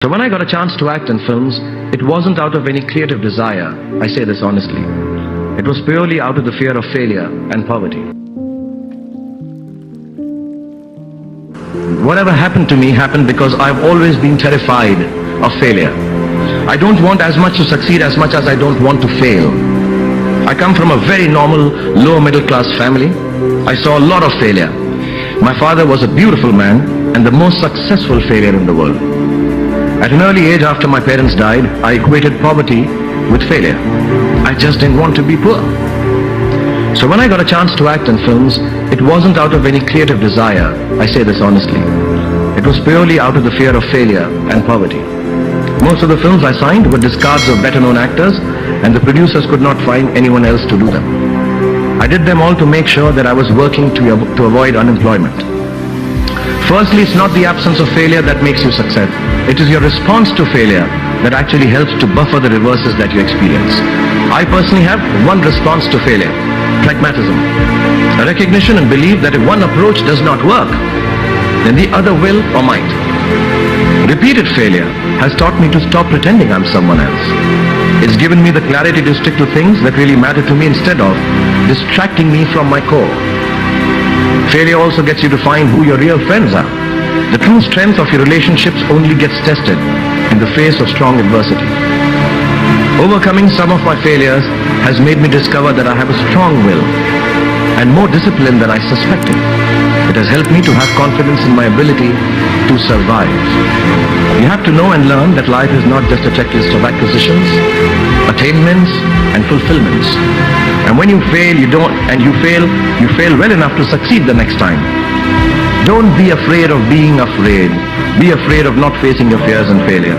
So when I got a chance to act in films, it wasn't out of any creative desire, I say this honestly. It was purely out of the fear of failure and poverty. Whatever happened to me happened because I've always been terrified of failure. I don't want as much to succeed as much as I don't want to fail. I come from a very normal, lower middle class family. I saw a lot of failure. My father was a beautiful man and the most successful failure in the world. At an early age after my parents died, I equated poverty with failure. I just didn't want to be poor. So when I got a chance to act in films, it wasn't out of any creative desire, I say this honestly. It was purely out of the fear of failure and poverty. Most of the films I signed were discards of better known actors, and the producers could not find anyone else to do them. I did them all to make sure that I was working to avoid unemployment. Firstly, it's not the absence of failure that makes you succeed. It is your response to failure that actually helps to buffer the reverses that you experience. I personally have one response to failure: pragmatism. A recognition and belief that if one approach does not work, then the other will or might. Repeated failure has taught me to stop pretending I'm someone else. It's given me the clarity to stick to things that really matter to me instead of distracting me from my core. Failure also gets you to find who your real friends are. The true strength of your relationships only gets tested in the face of strong adversity. Overcoming some of my failures has made me discover that I have a strong will and more discipline than I suspected. It has helped me to have confidence in my ability to survive. You have to know and learn that life is not just a checklist of acquisitions, attainments and fulfillments. And when you fail, you fail well enough to succeed the next time. Don't be afraid of being afraid. Be afraid of not facing your fears and failure.